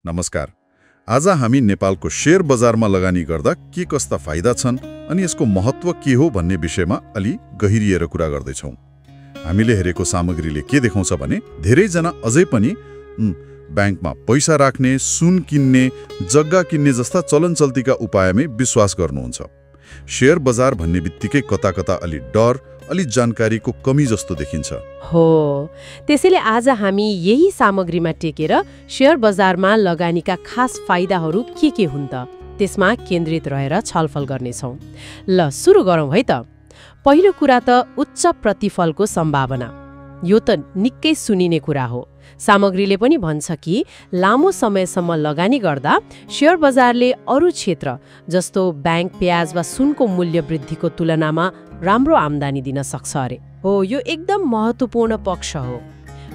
नमस्कार। आज हामी नेपालको शेयर बजारमा लगानी गर्दा के कस्ता फाइदा छन् अनि यसको महत्व के हो भन्ने विषयमा अलि गहिरिएर कुरा गर्दैछौँ। हामीले हेरेको सामग्रीले के देखाउँछ भने धेरैजना अझै पनि ब्याङ्कमा पैसा राख्ने, सुन किन्ने, जग्गा किन्ने जस्ता चलनचल्तीका उपायमै विश्वास गर्नुहुन्छ। शेयर बजार भन्ने बित्तिकै कता कता अलि डर, अलि जानकारीको कमी जस्तो देखिन्छ। हो, त्यसैले आज हामी यही सामग्रीमा टेकेर शेयर बजारमा लगानीका खास फाइदाहरू के हुन् त त्यसमा केन्द्रित रहेर छलफल गर्नेछौँ। ल सुरु गरौँ है त। पहिलो कुरा त उच्च प्रतिफलको सम्भावना। यो त निकै सुनिने कुरा हो। सामग्रीले पनि भन्छ कि लामो समयसम्म लगानी गर्दा शेयर बजारले अरू क्षेत्र जस्तो ब्याङ्क ब्याज वा सुनको मूल्य वृद्धिको तुलनामा राम्रो आम्दानी दिन सक्छ अरे। हो, यो एकदम महत्त्वपूर्ण पक्ष हो।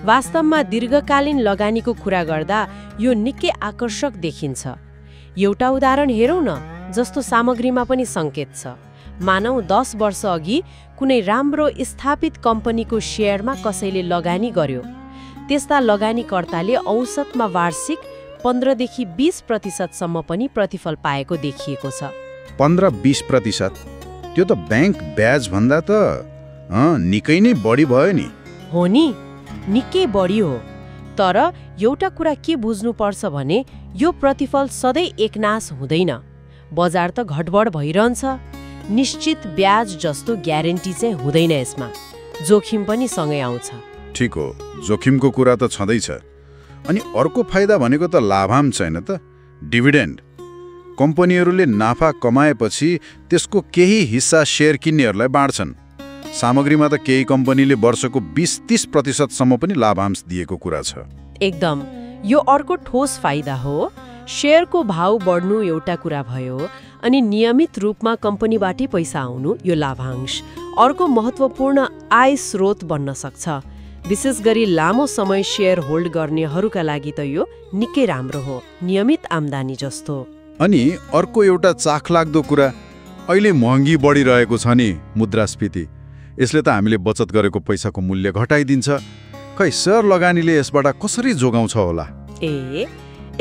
वास्तवमा दीर्घकालीन लगानीको कुरा गर्दा यो निकै आकर्षक देखिन्छ। एउटा उदाहरण हेरौँ न, जस्तो सामग्रीमा पनि सङ्केत छ। मानौ 10 वर्ष अघि कुनै राम्रो स्थापित कम्पनीको शेयरमा कसैले लगानी गर्यो। त्यस्ता लगानीकर्ताले औसतमा वार्षिक 15देखि 20% पनि प्रतिफल पाएको देखिएको छ। 15-20%? त्यो त ब्याङ्क ब्याज भन्दा त निकै नै बढी भयो नि। हो नि, निकै बढी हो। तर एउटा कुरा के बुझ्नुपर्छ भने यो प्रतिफल सधैँ एकनाश हुँदैन। बजार त घटबड भइरहन्छ। निश्चित ब्याज जस्तो ग्यारेन्टी चाहिँ हुँदैन। यसमा जोखिम पनि सँगै आउँछ। ठिक हो, जोखिमको कुरा त छँदैछ। अनि अर्को फाइदा भनेको त लाभांश छैन त, डिभिडेन्ड। कम्पनीहरूले नाफा कमाएपछि त्यसको केही हिस्सा शेयर किन्नेहरूलाई बाँड्छन्। सामग्रीमा त केही कम्पनीले वर्षको 20-30% पनि लाभांश दिएको कुरा छ। एकदम, यो अर्को ठोस फाइदा हो। शेयरको भाव बढ्नु एउटा कुरा भयो, अनि नियमित रूपमा कम्पनीबाटै पैसा आउनु यो लाभांश अर्को महत्त्वपूर्ण आय स्रोत बन्न सक्छ। विशेष गरी लामो समय शेयर होल्ड गर्नेहरूका लागि त यो निकै राम्रो हो, नियमित आम्दानी जस्तो। अनि अर्को एउटा चाखलाग्दो कुरा, अहिले महँगी बढिरहेको छ नि मुद्रास्फीति। यसले त हामीले बचत गरेको पैसाको मूल्य घटाइदिन्छ। खै शेयर लगानीले यसबाट कसरी जोगाउँछ होला?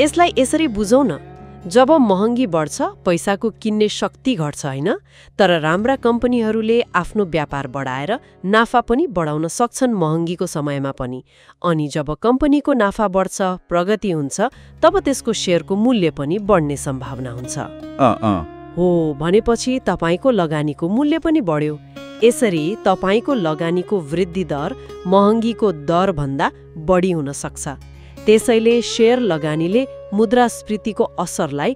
यसलाई यसरी बुझौँ न। जब महँगी बढ्छ, पैसाको किन्ने शक्ति घट्छ होइन, तर राम्रा कम्पनीहरूले आफ्नो व्यापार बढाएर नाफा पनि बढाउन सक्छन् महँगीको समयमा पनि। अनि जब कम्पनीको नाफा बढ्छ, प्रगति हुन्छ, तब त्यसको शेयरको मूल्य पनि बढ्ने सम्भावना हुन्छ। हो, भनेपछि तपाईको लगानीको मूल्य पनि बढ्यो। यसरी तपाईको लगानीको वृद्धि दर महँगीको दर भन्दा बढी हुन सक्छ। त्यसैले शेयर लगानीले मुद्रास्फीतिको असरलाई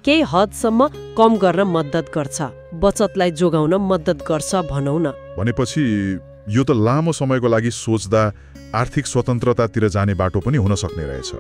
केही हदसम्म कम गर्न मद्दत गर्छ, बचतलाई जोगाउन मद्दत गर्छ भनौँ न। भनेपछि यो त लामो समयको लागि सोच्दा आर्थिक स्वतन्त्रतातिर जाने बाटो पनि हुन सक्ने रहेछ।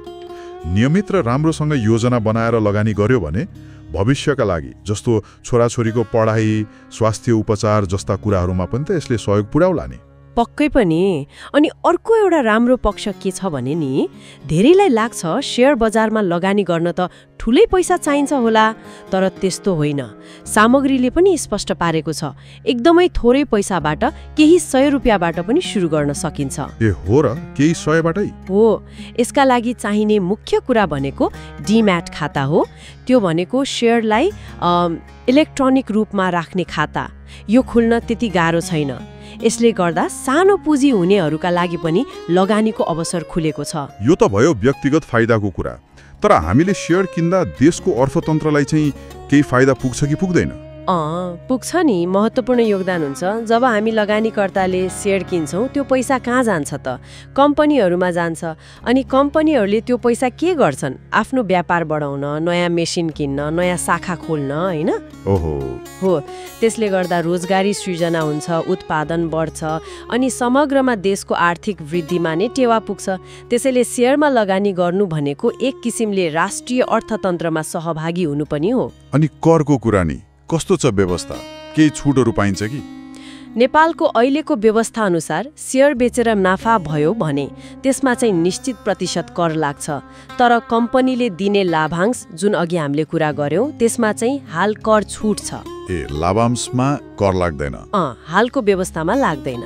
नियमित र राम्रोसँग योजना बनाएर लगानी गर्यो भने भविष्यका लागि जस्तो छोराछोरीको पढाइ, स्वास्थ्य उपचार जस्ता कुराहरूमा पनि त यसले सहयोग पुर्याउला नि। पक्कै पनि। अनि अर्को एउटा राम्रो पक्ष के छ भने नि, धेरैलाई लाग्छ शेयर बजारमा लगानी गर्न त ठुलै पैसा चाहिन्छ होला, तर त्यस्तो होइन। सामग्रीले पनि स्पष्ट पारेको छ, एकदमै थोरै पैसाबाट केही 100 रुपियाँबाट पनि सुरु गर्न सकिन्छ। हो र, केही 100बाटै? हो। यसका लागि चाहिने मुख्य कुरा भनेको डीम्याट खाता हो। त्यो भनेको शेयरलाई इलेक्ट्रोनिक रूपमा राख्ने खाता। यो खुल्न त्यति गाह्रो छैन। यसले गर्दा सानो पुँजी हुनेहरूका लागि पनि लगानीको अवसर खुलेको छ। यो त भयो व्यक्तिगत फाइदाको कुरा। तर हामीले शेयर किन्दा देशको अर्थतन्त्रलाई चाहिँ केही फाइदा पुग्छ कि पुग्दैन? पुग्छ नि, महत्त्वपूर्ण योगदान हुन्छ। जब हामी लगानीकर्ताले शेयर किन्छौँ, त्यो पैसा कहाँ जान्छ त? कम्पनीहरूमा जान्छ। अनि कम्पनीहरूले त्यो पैसा के गर्छन्? आफ्नो व्यापार बढाउन, नयाँ मेसिन किन्न, नयाँ शाखा खोल्न, होइन? हो, त्यसले गर्दा रोजगारी सृजना हुन्छ, उत्पादन बढ्छ, अनि समग्रमा देशको आर्थिक वृद्धिमा नै टेवा पुग्छ। त्यसैले शेयरमा लगानी गर्नु भनेको एक किसिमले राष्ट्रिय अर्थतन्त्रमा सहभागी हुनु पनि हो। अनि करको कुरा नि कस्तो छ व्यवस्था? केही छुटहरू पाइन्छ कि? नेपालको अहिलेको व्यवस्था अनुसार शेयर बेचेर नाफा भयो भने त्यसमा चाहिँ निश्चित प्रतिशत कर लाग्छ। तर कम्पनीले दिने लाभांश जुन अघि हामीले कुरा गर्यौं त्यसमा चाहिँ हाल कर छुट छ। लाभांशमा कर लाग्दैन। हालको व्यवस्थामा लाग्दैन।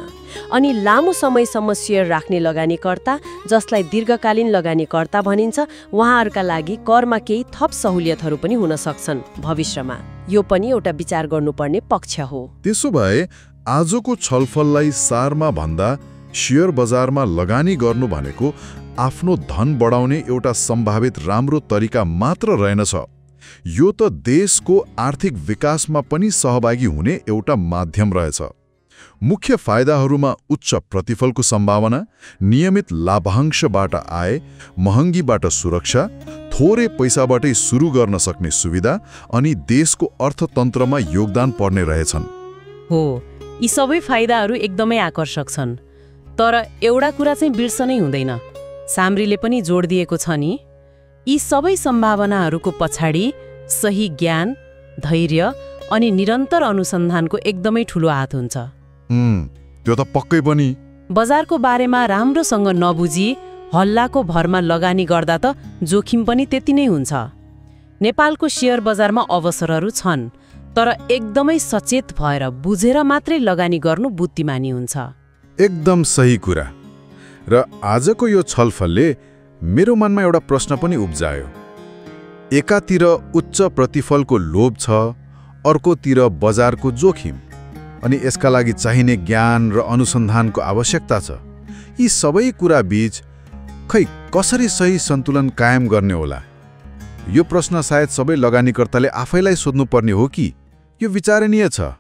अनि लामो समयसम्म सेयर राख्ने लगानीकर्ता, जसलाई दीर्घकालीन लगानीकर्ता भनिन्छ, उहाँहरूका लागि करमा केही थप सहुलियतहरू पनि हुन सक्छन् भविष्यमा। यो पनि एउटा विचार गर्नुपर्ने पक्ष हो। त्यसो भए आजको छलफललाई सारमा भन्दा शेयर बजारमा लगानी गर्नु भनेको आफ्नो धन बढाउने एउटा सम्भावित राम्रो तरिका मात्र रहेनछ। यो त देशको आर्थिक विकासमा पनि सहभागी हुने एउटा माध्यम रहेछ। मुख्य फाइदाहरूमा उच्च प्रतिफलको सम्भावना, नियमित लाभांशबाट आय, महँगीबाट सुरक्षा, थोरै पैसाबाटै सुरु गर्न सक्ने सुविधा अनि देशको अर्थतन्त्रमा योगदान पर्ने रहेछन्। हो, यी सबै फाइदाहरू एकदमै आकर्षक छन्। तर एउटा कुरा चाहिँ बिर्सनै हुँदैन, सामरीले पनि जोड दिएको छ नि, यी सबै सम्भावनाहरूको पछाडि सही ज्ञान, धैर्य अनि निरन्तर अनुसन्धानको एकदमै ठूलो हात हुन्छ। त्यो त पक्कै पनि। बजारको बारेमा राम्रोसँग नबुझी हल्लाको भरमा लगानी गर्दा त जोखिम पनि त्यति नै हुन्छ। नेपालको शेयर बजारमा अवसरहरू छन्, तर एकदमै सचेत भएर बुझेर मात्रै लगानी गर्नु बुद्धिमानी हुन्छ। एकदम सही कुरा। र आजको यो छलफलले मेरो मनमा एउटा प्रश्न पनि उब्जायो। एकातिर उच्च प्रतिफलको लोभ छ, अर्कोतिर बजारको जोखिम, अनि यसका लागि चाहिने ज्ञान र अनुसन्धानको आवश्यकता छ। यी सबै कुरा बीच खै कसरी सही सन्तुलन कायम गर्ने होला? यो प्रश्न सायद सबै लगानीकर्ताले आफैलाई सोध्नुपर्ने हो कि यो विचारणीय छ।